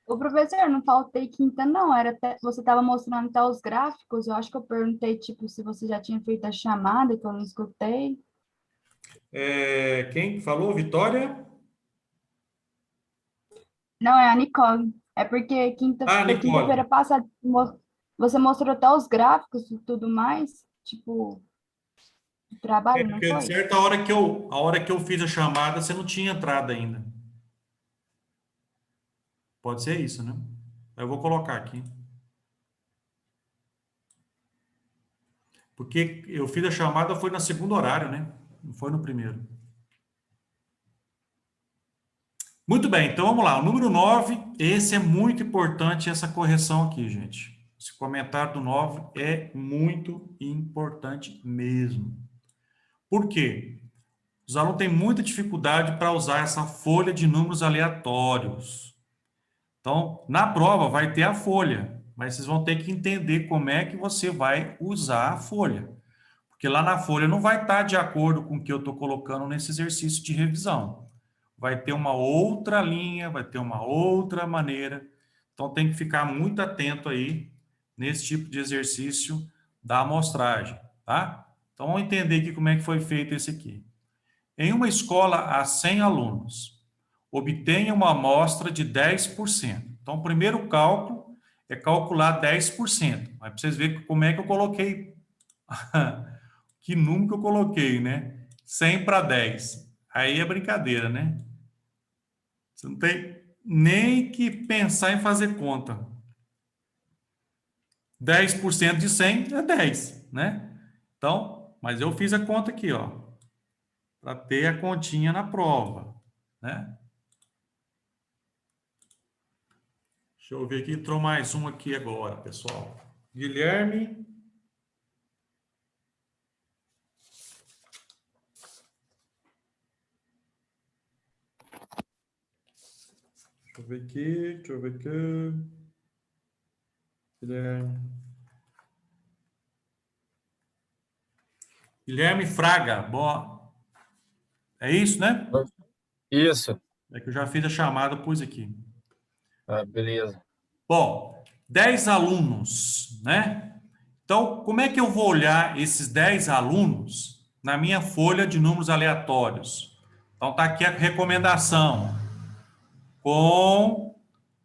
O professor, não faltei quinta, não. Era você estava mostrando até os gráficos. Eu acho que eu perguntei, tipo, se você já tinha feito a chamada, que eu não escutei. Quem falou? Vitória? Não, é a Nicole. É porque Ah, quinta-feira Nicole. passada você mostrou até os gráficos e tudo mais, tipo, do trabalho, não Porque de foi? certa hora a hora que eu fiz a chamada, você não tinha entrado ainda. Pode ser isso, né? Eu vou colocar aqui. Porque eu fiz a chamada foi no segundo horário, né? Não foi no primeiro. Muito bem, então vamos lá. O número 9, esse é muito importante, essa correção aqui, gente. Esse comentário do 9 é muito importante mesmo. Por quê? Os alunos têm muita dificuldade para usar essa folha de números aleatórios. Então, na prova vai ter a folha, mas vocês vão ter que entender como é que você vai usar a folha. Porque lá na folha não vai estar de acordo com o que eu estou colocando nesse exercício de revisão. Vai ter uma outra linha, vai ter uma outra maneira. Então, tem que ficar muito atento aí nesse tipo de exercício da amostragem, tá? Então, vamos entender aqui como é que foi feito esse aqui. Em uma escola a 100 alunos, obtenha uma amostra de 10%. Então, o primeiro cálculo é calcular 10%. Mas para vocês verem como é que eu coloquei, que número que eu coloquei, né? 100 para 10. Aí é brincadeira, né? Você não tem nem que pensar em fazer conta. 10% de 100 é 10, né? Então, mas eu fiz a conta aqui, ó, para ter a continha na prova, né? Deixa eu ver aqui, entrou mais um aqui agora, pessoal. Guilherme. Deixa eu ver aqui, deixa eu ver aqui. Guilherme. Guilherme Fraga, bom. É isso, né? Isso. É que eu já fiz a chamada, pus aqui. Ah, beleza. Bom, 10 alunos, né? Então, como é que eu vou olhar esses 10 alunos na minha folha de números aleatórios? Então, tá aqui a recomendação. Com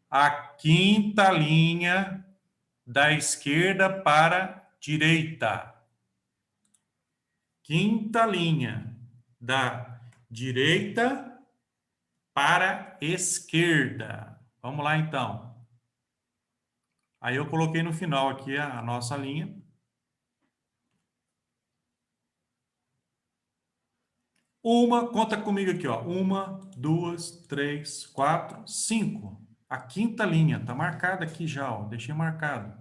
a quinta linha da esquerda para a direita. Quinta linha da direita para a esquerda. Vamos lá, então. Aí eu coloquei no final aqui a nossa linha. Conta comigo aqui, ó. 1, 2, 3, 4, 5. A quinta linha, tá marcada aqui já, ó. Deixei marcado.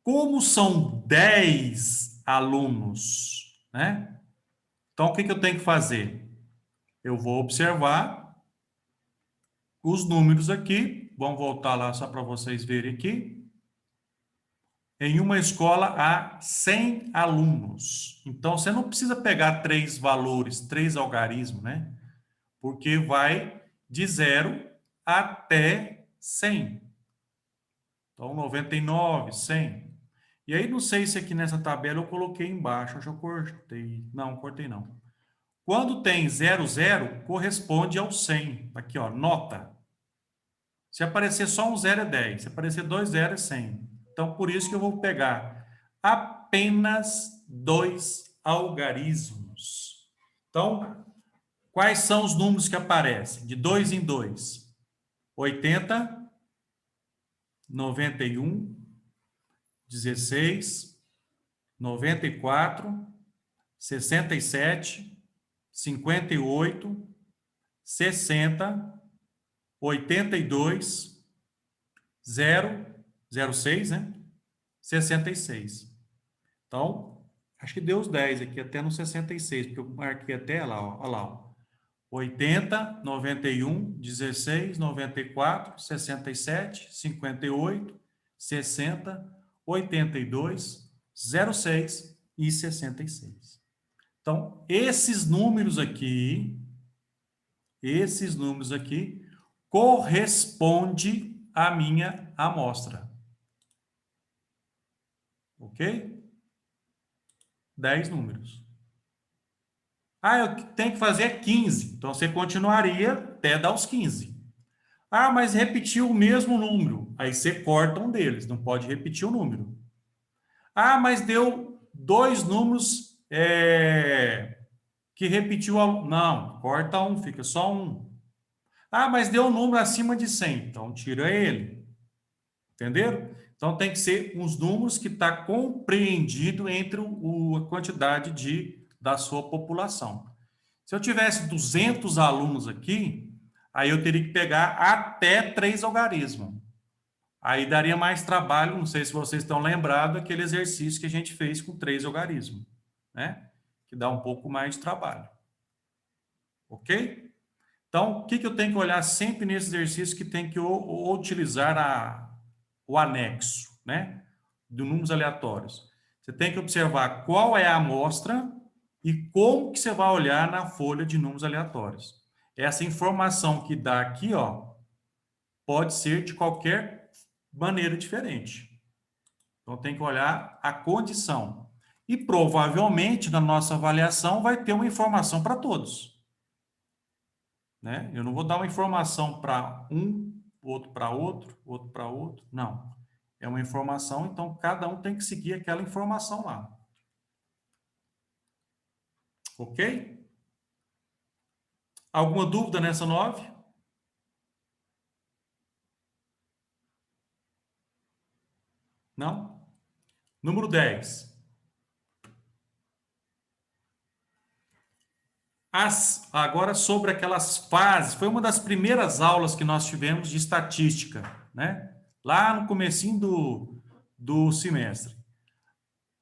Como são 10 alunos, né? Então, o que eu tenho que fazer? Eu vou observar os números aqui. Vamos voltar lá só para vocês verem aqui. Em uma escola há 100 alunos. Então, você não precisa pegar 3 valores, 3 algarismos, né? Porque vai de 0 até 100. Então, 99, 100. E aí, não sei se aqui nessa tabela eu coloquei embaixo, acho que eu cortei. Não, cortei não. Quando tem 00, corresponde ao 100. Aqui, ó, nota. Se aparecer só um 0 é 10, se aparecer 2 0 é 100. Então, por isso que eu vou pegar apenas 2 algarismos. Então, quais são os números que aparecem? De 2 em 2. 80, 91, 16, 94, 67, 58, 60, 82, 0, 06, né? 66. Então, acho que deu os 10 aqui, até no 66, porque eu marquei até lá, ó, olha lá, ó. 80, 91, 16, 94, 67, 58, 60, 82, 06 e 66. Então, esses números aqui corresponde a minha amostra. Ok? 10 números. Ah, eu tenho que fazer 15. Então, você continuaria até dar os 15. Ah, mas repetiu o mesmo número. Aí você corta um deles, não pode repetir o número. Ah, mas deu 2 números que repetiu. Não, corta um, fica só um. Ah, mas deu um número acima de 100. Então, tira ele. Entenderam? Então, tem que ser uns números que está compreendido entre a quantidade da sua população. Se eu tivesse 200 alunos aqui, aí eu teria que pegar até 3 algarismos. Aí daria mais trabalho, não sei se vocês estão lembrados, aquele exercício que a gente fez com 3 algarismos, né? Que dá um pouco mais de trabalho. Ok? Então, o que eu tenho que olhar sempre nesse exercício que tem que utilizar o anexo, né? De números aleatórios. Você tem que observar qual é a amostra e como que você vai olhar na folha de números aleatórios. Essa informação que dá aqui, ó, pode ser de qualquer maneira diferente. Então, tem que olhar a condição. E provavelmente, na nossa avaliação, vai ter uma informação para todos. Né? Eu não vou dar uma informação para um, outro para outro, outro para outro. Não. É uma informação, então cada um tem que seguir aquela informação lá. Ok? Alguma dúvida nessa 9? Não? Número 10. Agora sobre aquelas fases, foi uma das primeiras aulas que nós tivemos de estatística, né? Lá no comecinho do semestre.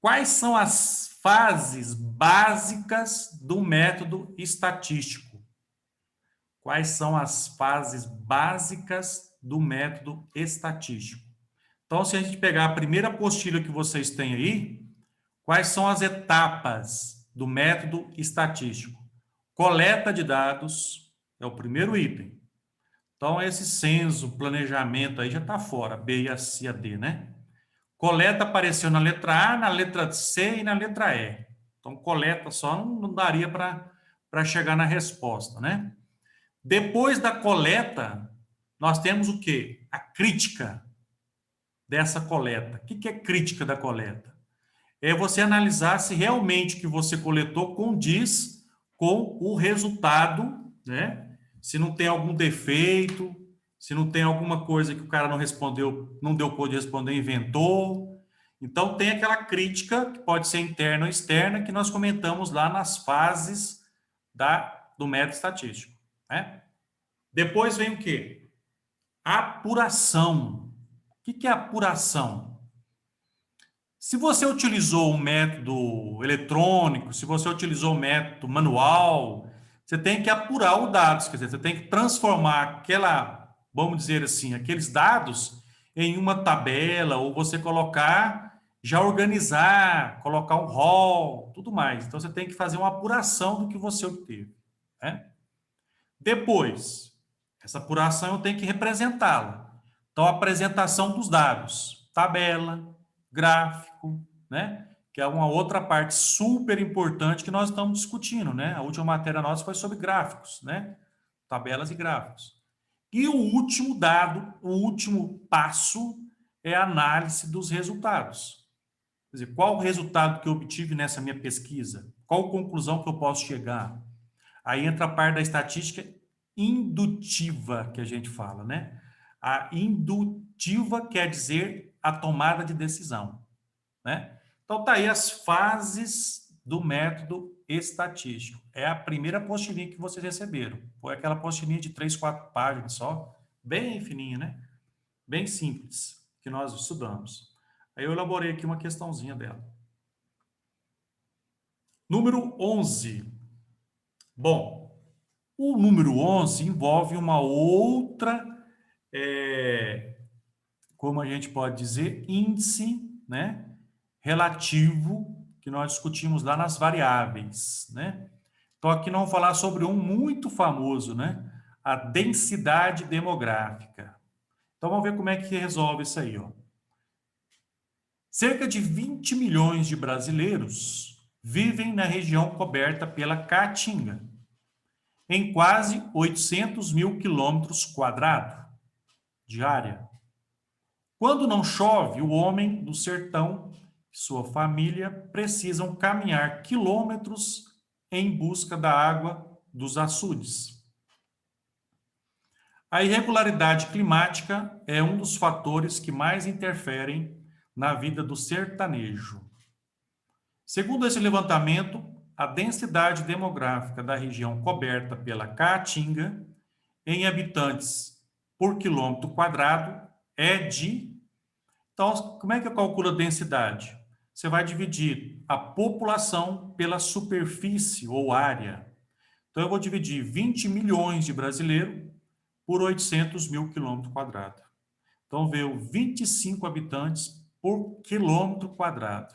Quais são as fases básicas do método estatístico? Quais são as fases básicas do método estatístico? Então, se a gente pegar a primeira apostila que vocês têm aí, quais são as etapas do método estatístico? Coleta de dados é o primeiro item. Então, esse censo, planejamento aí já está fora, B e a C, a D, né? Coleta apareceu na letra A, na letra C e na letra E. Então, coleta só não daria para chegar na resposta, né? Depois da coleta, nós temos o quê? A crítica dessa coleta. O que é crítica da coleta? É você analisar se realmente o que você coletou condiz com o resultado, né? Se não tem algum defeito, se não tem alguma coisa que o cara não respondeu, não deu conta de responder, inventou. Então, tem aquela crítica, que pode ser interna ou externa, que nós comentamos lá nas fases do método estatístico, né? Depois vem o quê? Apuração. O que é apuração? Se você utilizou um método eletrônico, se você utilizou um método manual, você tem que apurar os dados, quer dizer, você tem que transformar vamos dizer assim, aqueles dados em uma tabela, ou você já organizar, colocar um rol, tudo mais. Então, você tem que fazer uma apuração do que você obteve, né? Depois, essa apuração eu tenho que representá-la. Então, a apresentação dos dados, tabela, gráfico, né? Que é uma outra parte super importante que nós estamos discutindo, né? A última matéria nossa foi sobre gráficos, né? Tabelas e gráficos. E o último dado, o último passo é a análise dos resultados. Quer dizer, qual o resultado que eu obtive nessa minha pesquisa? Qual conclusão que eu posso chegar? Aí entra a parte da estatística indutiva que a gente fala, né? A indutiva quer dizer a tomada de decisão, né? Então, tá aí as fases do método estatístico. É a primeira apostilinha que vocês receberam. Foi aquela apostilinha de 3, 4 páginas só, bem fininha, né? Bem simples, que nós estudamos. Aí eu elaborei aqui uma questãozinha dela. Número 11. Bom, o número 11 envolve uma outra, como a gente pode dizer, índice, né, relativo, que nós discutimos lá nas variáveis, né? Então, aqui nós vamos falar sobre um muito famoso, né? A densidade demográfica. Então, vamos ver como é que resolve isso aí, ó. Cerca de 20 milhões de brasileiros vivem na região coberta pela Caatinga, em quase 800 mil quilômetros quadrados de área. Quando não chove, o homem do sertão e sua família precisam caminhar quilômetros em busca da água dos açudes. A irregularidade climática é um dos fatores que mais interferem na vida do sertanejo. Segundo esse levantamento, a densidade demográfica da região coberta pela Caatinga, em habitantes por quilômetro quadrado, é de... Então, como é que eu calculo a densidade? Você vai dividir a população pela superfície ou área. Então, eu vou dividir 20 milhões de brasileiros por 800 mil quilômetros quadrados. Então, veio 25 habitantes por quilômetro quadrado.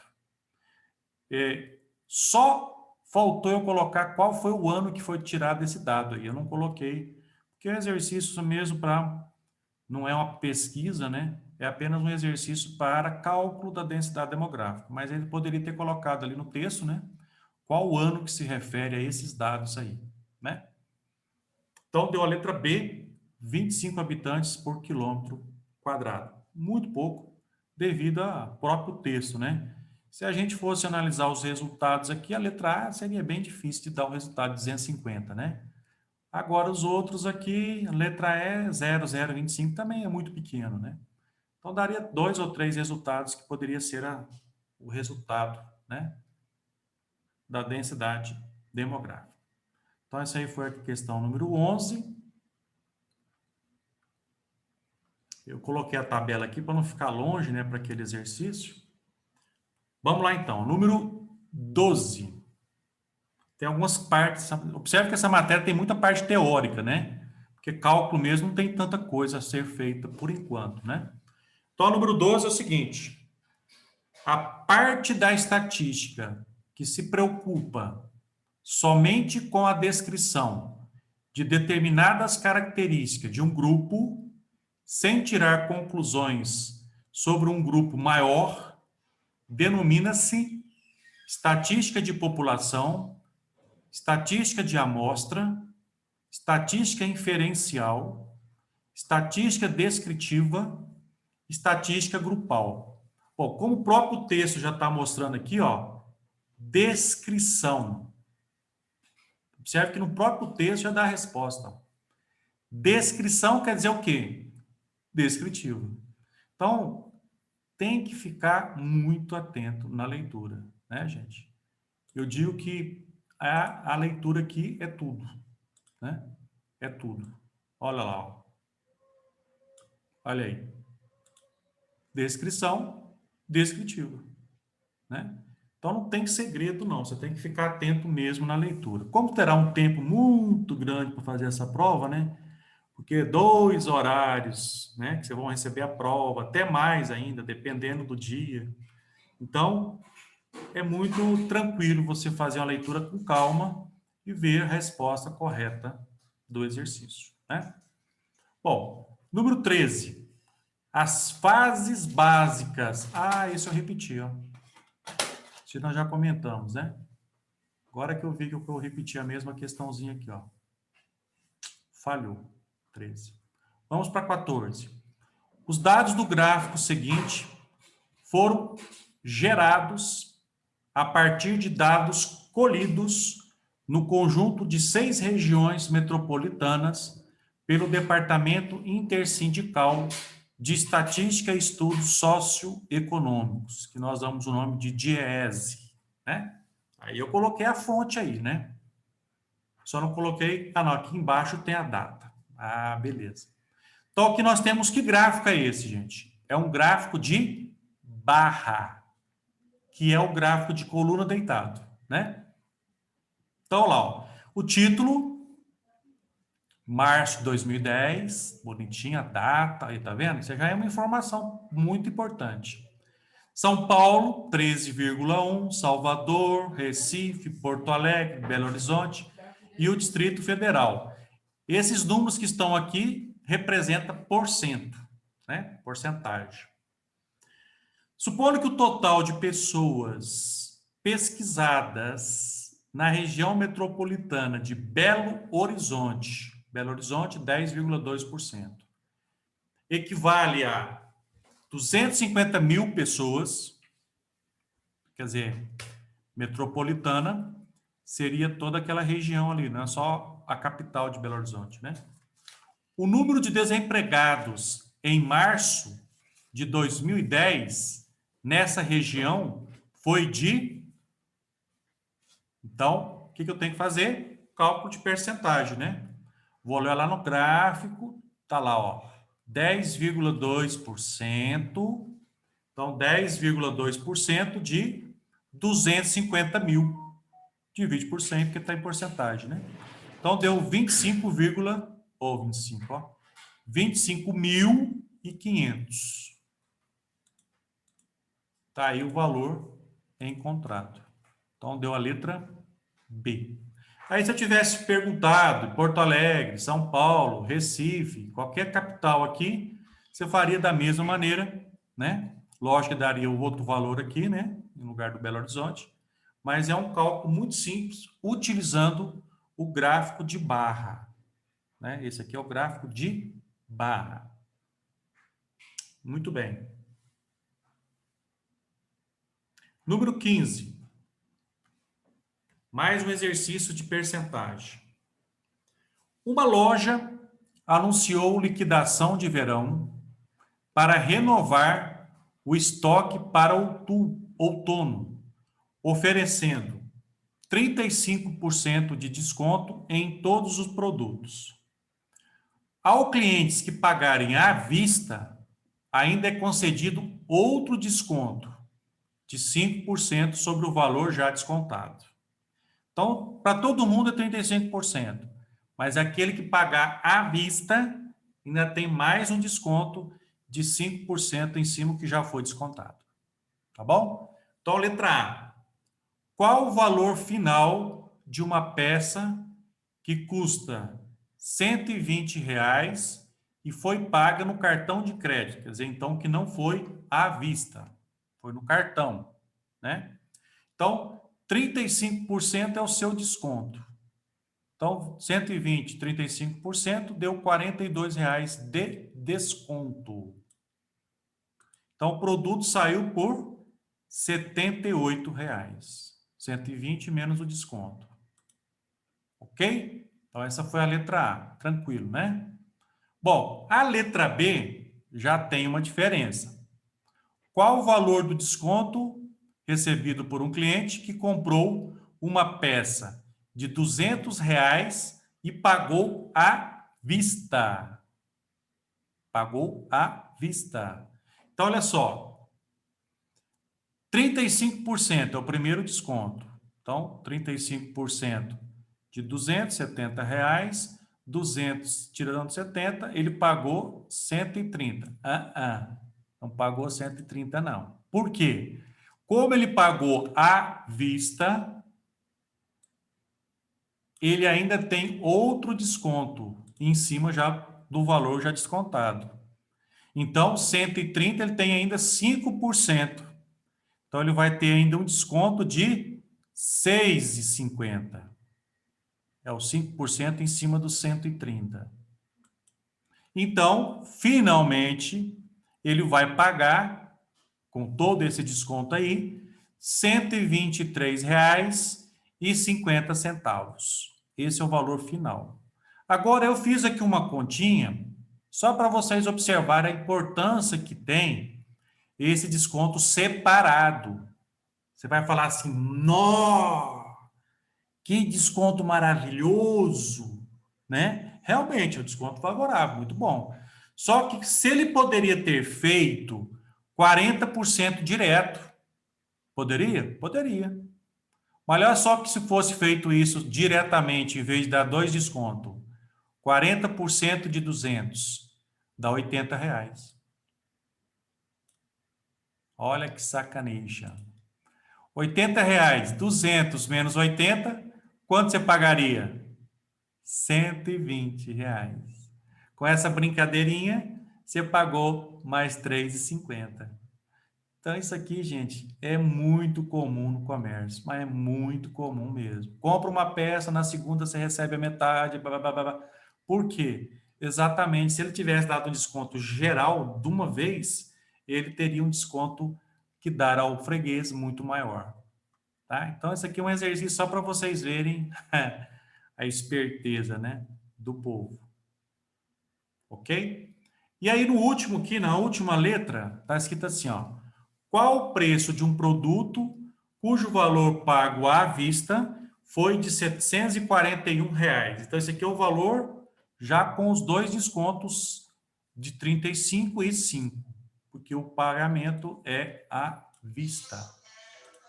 Só faltou eu colocar qual foi o ano que foi tirado esse dado aí. Eu não coloquei, porque é um exercício mesmo para... Não é uma pesquisa, né? É apenas um exercício para cálculo da densidade demográfica. Mas ele poderia ter colocado ali no texto, né? Qual o ano que se refere a esses dados aí, né? Então, deu a letra B, 25 habitantes por quilômetro quadrado. Muito pouco, devido ao próprio texto, né? Se a gente fosse analisar os resultados aqui, a letra A seria bem difícil de dar o resultado de 250, né? Agora, os outros aqui, a letra E, 0,025, também é muito pequeno, né? Então, daria 2 ou 3 resultados que poderia ser o resultado, né? Da densidade demográfica. Então, essa aí foi a questão número 11. Eu coloquei a tabela aqui para não ficar longe, né, para aquele exercício. Vamos lá, então. Número 12. Tem algumas partes. Observe que essa matéria tem muita parte teórica, né? Porque cálculo mesmo não tem tanta coisa a ser feita por enquanto, né? Então, o número 12 é o seguinte. A parte da estatística que se preocupa somente com a descrição de determinadas características de um grupo, sem tirar conclusões sobre um grupo maior, denomina-se estatística de população, estatística de amostra, estatística inferencial, estatística descritiva, estatística grupal. Bom, como o próprio texto já está mostrando aqui, ó, descrição. Observe que no próprio texto já dá a resposta. Descrição quer dizer o quê? Descritivo. Então, tem que ficar muito atento na leitura, né, gente? Eu digo que a leitura aqui é tudo, né? É tudo. Olha lá, ó. Olha aí. Descrição, descritivo, né? Então, não tem segredo, não. Você tem que ficar atento mesmo na leitura. Como terá um tempo muito grande para fazer essa prova, né? Porque 2 horários, né? Que vocês vão receber a prova, até mais ainda, dependendo do dia. Então, é muito tranquilo você fazer uma leitura com calma e ver a resposta correta do exercício, né? Bom, número 13. As fases básicas. Ah, isso eu repeti, ó. Isso nós já comentamos, né? Agora que eu vi que eu repeti a mesma questãozinha aqui, ó. Falhou. 13. Vamos para 14. Os dados do gráfico seguinte foram gerados a partir de dados colhidos no conjunto de 6 regiões metropolitanas pelo Departamento Intersindical de Estatística e Estudos Socioeconômicos, que nós damos o nome de DIEESE, né? Aí eu coloquei a fonte aí, né? Só não coloquei... Ah, não, aqui embaixo tem a data. Ah, beleza. Então, aqui nós temos... Que gráfico é esse, gente? É um gráfico de barra, que é o gráfico de coluna deitado, né? Então, lá, ó, o título, março de 2010, bonitinha a data, aí tá vendo? Isso já é uma informação muito importante. São Paulo, 13,1, Salvador, Recife, Porto Alegre, Belo Horizonte e o Distrito Federal. Esses números que estão aqui representam porcento. né? Porcentagem. Supondo que o total de pessoas pesquisadas na região metropolitana de Belo Horizonte, 10,2%, equivale a 250 mil pessoas, quer dizer, metropolitana seria toda aquela região ali, não é só a capital de Belo Horizonte, né? O número de desempregados em março de 2010 nessa região foi de... Então, o que eu tenho que fazer? Cálculo de percentagem, né? Vou olhar lá no gráfico, tá lá, ó, 10,2%. Então, 10,2% de 250 mil. Divide por 100, porque está em porcentagem, né? Então, deu 25, ou 25, ó, 25.500. Está aí o valor em contrato. Então, deu a letra B. Aí, se eu tivesse perguntado Porto Alegre, São Paulo, Recife, qualquer capital aqui, você faria da mesma maneira, né? Lógico que daria o outro valor aqui, né? Em lugar do Belo Horizonte. Mas é um cálculo muito simples, utilizando o gráfico de barra, né? Esse aqui é o gráfico de barra. Muito bem. Número 15. Mais um exercício de percentagem. Uma loja anunciou liquidação de verão para renovar o estoque para outono, oferecendo 35% de desconto em todos os produtos. Ao clientes que pagarem à vista, ainda é concedido outro desconto de 5% sobre o valor já descontado. Então, para todo mundo é 35%, mas aquele que pagar à vista ainda tem mais um desconto de 5% em cima do que já foi descontado. Tá bom? Então, letra A. Qual o valor final de uma peça que custa R$ 120 e foi paga no cartão de crédito? Quer dizer, então, que não foi à vista, foi no cartão, né? Então, 35% é o seu desconto. Então, 120, 35%, deu R$ 42 de desconto. Então, o produto saiu por R$ 78. 120 menos o desconto. Ok? Então, essa foi a letra A. Tranquilo, né? Bom, a letra B já tem uma diferença. Qual o valor do desconto recebido por um cliente que comprou uma peça de R$ 200 e pagou à vista? Pagou à vista. Então, olha só. 35% é o primeiro desconto. Então, 35% de R$ 270, 200 tirando 70, ele pagou 130. Não pagou 130, não. Por quê? Como ele pagou à vista, ele ainda tem outro desconto em cima já do valor já descontado. Então, 130 ele tem ainda 5%. Então, ele vai ter ainda um desconto de R$ 6,50. É o 5% em cima dos 130. Então, finalmente, ele vai pagar, com todo esse desconto aí, R$ 123,50. Esse é o valor final. Agora, eu fiz aqui uma continha, só para vocês observarem a importância que tem esse desconto separado. Você vai falar assim, nó, que desconto maravilhoso, né? Realmente, é um desconto favorável, muito bom. Só que se ele poderia ter feito 40% direto, poderia? Poderia. Mas olha só que se fosse feito isso diretamente, em vez de dar 2 descontos, 40% de 200, dá R$ 80. Olha que sacaneja. R$ 80, 200 menos 80, quanto você pagaria? R$ 120. Com essa brincadeirinha, você pagou mais R$ 3,50. Então, isso aqui, gente, é muito comum no comércio, mas é muito comum mesmo. Compra uma peça, na segunda você recebe a metade, blá, blá, blá, blá. Por quê? Exatamente, se ele tivesse dado um desconto geral de uma vez, ele teria um desconto que dar ao freguês muito maior. Tá? Então, esse aqui é um exercício só para vocês verem a esperteza, né, do povo. Ok? E aí, no último aqui, na última letra, está escrito assim, ó. Qual o preço de um produto cujo valor pago à vista foi de R$ 741 reais? Então, esse aqui é o valor já com os dois descontos de 35 e 5, porque o pagamento é à vista,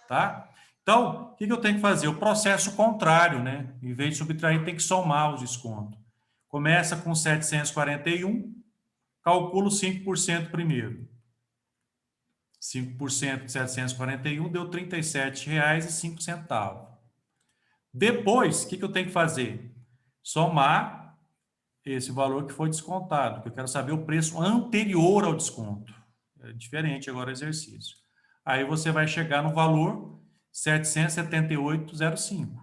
tá? Então, o que eu tenho que fazer? O processo contrário, né? Em vez de subtrair, tem que somar os descontos. Começa com 741, calculo 5% primeiro. 5% de 741 deu R$ 37,05. Depois, o que eu tenho que fazer? Somar esse valor que foi descontado, porque eu quero saber o preço anterior ao desconto. É diferente agora o exercício. Aí você vai chegar no valor 778,05.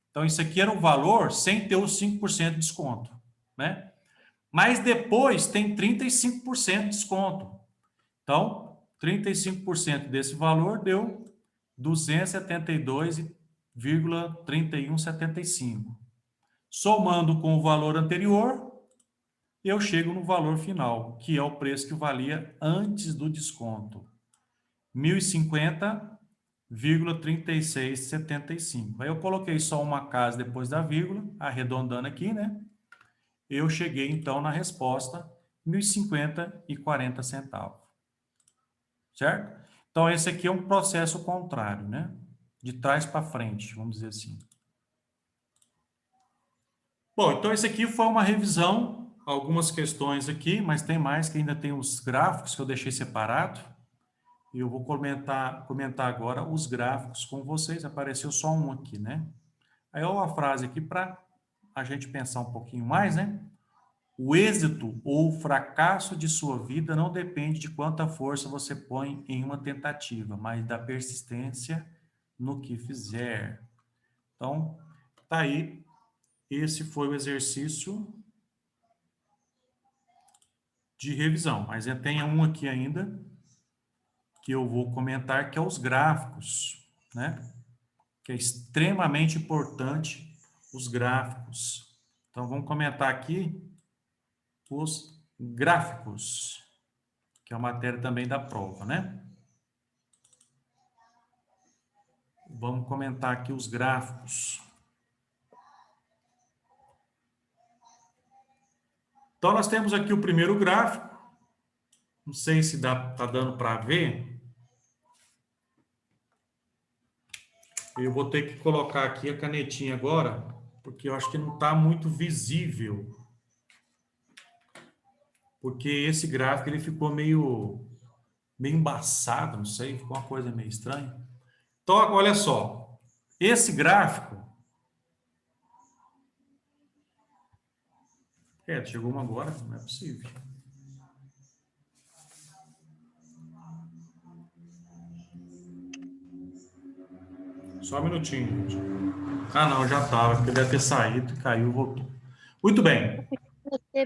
Então, isso aqui era o valor sem ter os 5% de desconto, né? Mas depois tem 35% de desconto. Então, 35% desse valor deu 272,3175. Somando com o valor anterior, eu chego no valor final, que é o preço que valia antes do desconto. R$ 1.050,3675. Aí eu coloquei só uma casa depois da vírgula, arredondando aqui, né? Eu cheguei, então, na resposta, R$ 1.050,40. Certo? Então, esse aqui é um processo contrário, né? De trás para frente, vamos dizer assim. Bom, então esse aqui foi uma revisão, algumas questões aqui, mas tem mais que ainda tem os gráficos que eu deixei separado. E eu vou comentar agora os gráficos com vocês. Apareceu só um aqui, né? Aí uma frase aqui para a gente pensar um pouquinho mais, né? O êxito ou o fracasso de sua vida não depende de quanta força você põe em uma tentativa, mas da persistência no que fizer. Então, tá aí. Esse foi o exercício de revisão. Mas tem um aqui ainda que eu vou comentar, que é os gráficos, né? Que é extremamente importante os gráficos. Então, vamos comentar aqui os gráficos, que é a matéria também da prova, né? Vamos comentar aqui os gráficos. Então, nós temos aqui o primeiro gráfico. Não sei se tá dando para ver. Eu vou ter que colocar aqui a canetinha agora, porque eu acho que não está muito visível. Porque esse gráfico ele ficou meio embaçado, não sei, ficou uma coisa meio estranha. Então, olha só. Esse gráfico... chegou uma agora, não é possível. Só um minutinho, gente. Ah, não, já estava, porque deve ter saído, caiu, voltou. Muito bem.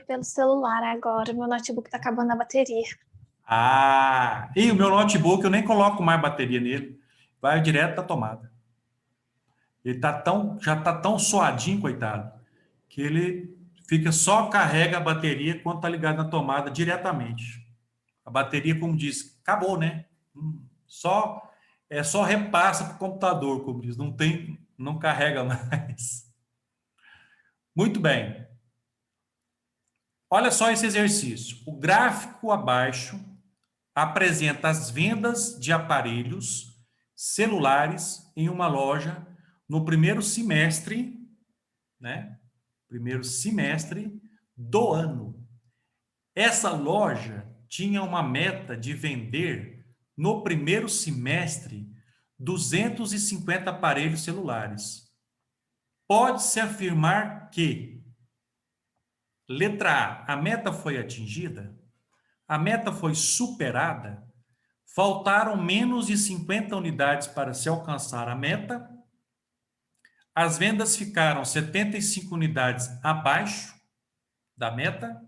Pelo celular agora, meu notebook está acabando a bateria. Ah, e o meu notebook eu nem coloco mais bateria nele, vai direto da tomada. Ele já tá tão suadinho, coitado, que ele só carrega a bateria quando tá ligado na tomada diretamente. A bateria, como diz, acabou, né? Só repassa para o computador, como diz, não carrega mais. Muito bem. Olha só esse exercício. O gráfico abaixo apresenta as vendas de aparelhos celulares em uma loja no primeiro semestre, né? Primeiro semestre do ano. Essa loja tinha uma meta de vender no primeiro semestre 250 aparelhos celulares. Pode-se afirmar que, letra A, a meta foi atingida? A meta foi superada, faltaram menos de 50 unidades para se alcançar a meta, as vendas ficaram 75 unidades abaixo da meta,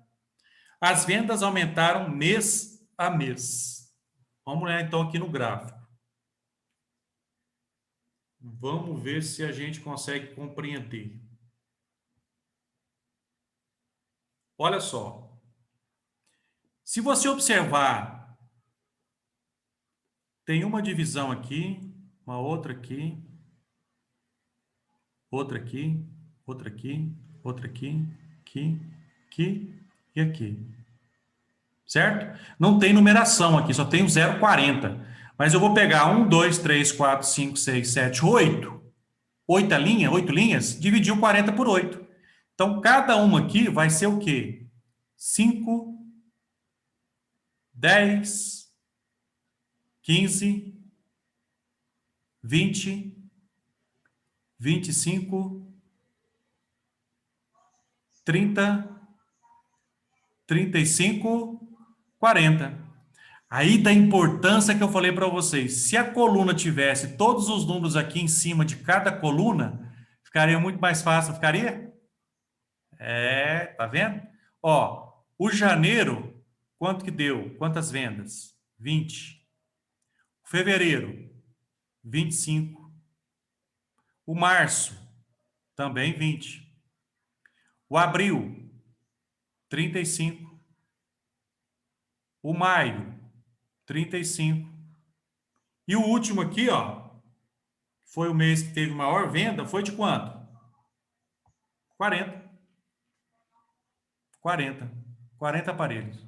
as vendas aumentaram mês a mês. Vamos olhar então aqui no gráfico. Vamos ver se a gente consegue compreender. Olha só. Se você observar, tem uma divisão aqui, uma outra aqui, outra aqui, outra aqui, outra aqui, aqui e aqui. Certo? Não tem numeração aqui, só tem o 0,40. Mas eu vou pegar 1, 2, 3, 4, 5, 6, 7, 8. 8 linhas, dividir o 40 por 8. Então, cada uma aqui vai ser o quê? 5, 10, 15, 20, 25, 30, 35, 40. Aí da importância que eu falei para vocês. Se a coluna tivesse todos os números aqui em cima de cada coluna, ficaria muito mais fácil, não ficaria? É, tá vendo? Ó, o janeiro, quanto que deu? Quantas vendas? 20. O fevereiro, 25. O março, também 20. O abril, 35. O maio, 35. E o último aqui, ó, foi o mês que teve maior venda, foi de quanto? 40. 40 aparelhos.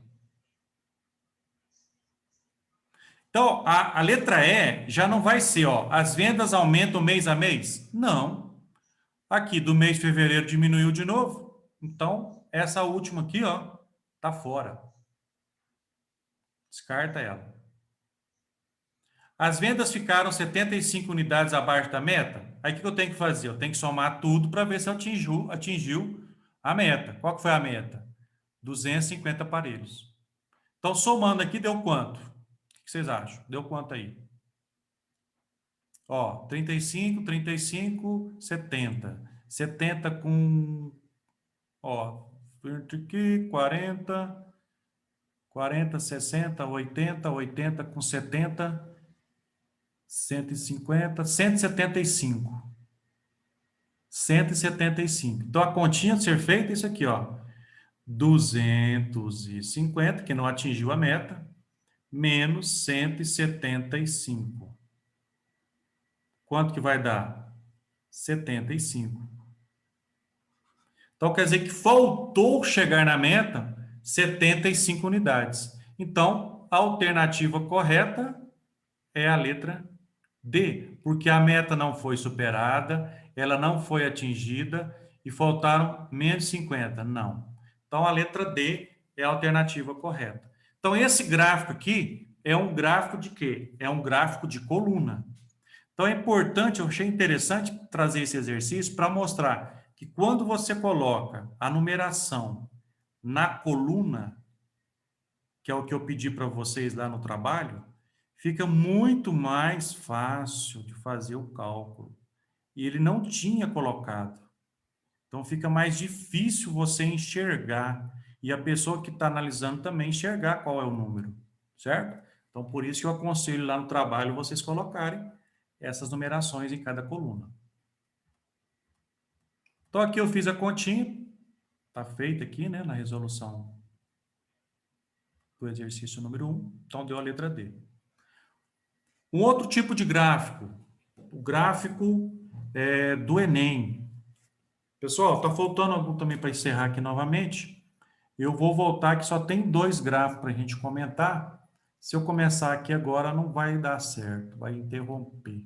Então, a letra E já não vai ser, ó, as vendas aumentam mês a mês? Não. Aqui, do mês de fevereiro diminuiu de novo. Então, essa última aqui, ó, tá fora. Descarta ela. As vendas ficaram 75 unidades abaixo da meta. Aí, o que eu tenho que fazer? Eu tenho que somar tudo para ver se atingiu a meta. Qual que foi a meta? 250 aparelhos. Então, somando aqui, deu quanto? O que vocês acham? Deu quanto aí? Ó, 35, 35, 70. 70 com... Ó, aqui, 40, 40, 60, 80, 80 com 70, 150, 175. 175. Então, a continha a ser feita é isso aqui, ó. 250, que não atingiu a meta, menos 175. Quanto que vai dar? 75. Então, quer dizer que faltou chegar na meta 75 unidades. Então, a alternativa correta é a letra D, porque a meta não foi superada, ela não foi atingida e faltaram menos 50. Não. Então, a letra D é a alternativa correta. Então, esse gráfico aqui é um gráfico de quê? É um gráfico de coluna. Então, é importante, eu achei interessante trazer esse exercício para mostrar que quando você coloca a numeração na coluna, que é o que eu pedi para vocês lá no trabalho, fica muito mais fácil de fazer o cálculo. E ele não tinha colocado. Então, fica mais difícil você enxergar. E a pessoa que está analisando também enxergar qual é o número, certo? Então, por isso que eu aconselho lá no trabalho vocês colocarem essas numerações em cada coluna. Então, aqui eu fiz a continha. Está feita aqui, né, na resolução do exercício número 1. Então, deu a letra D. Um outro tipo de gráfico, o gráfico do Enem. Pessoal, está faltando algum também para encerrar aqui novamente. Eu vou voltar que só tem 2 gráficos para a gente comentar. Se eu começar aqui agora, não vai dar certo, vai interromper.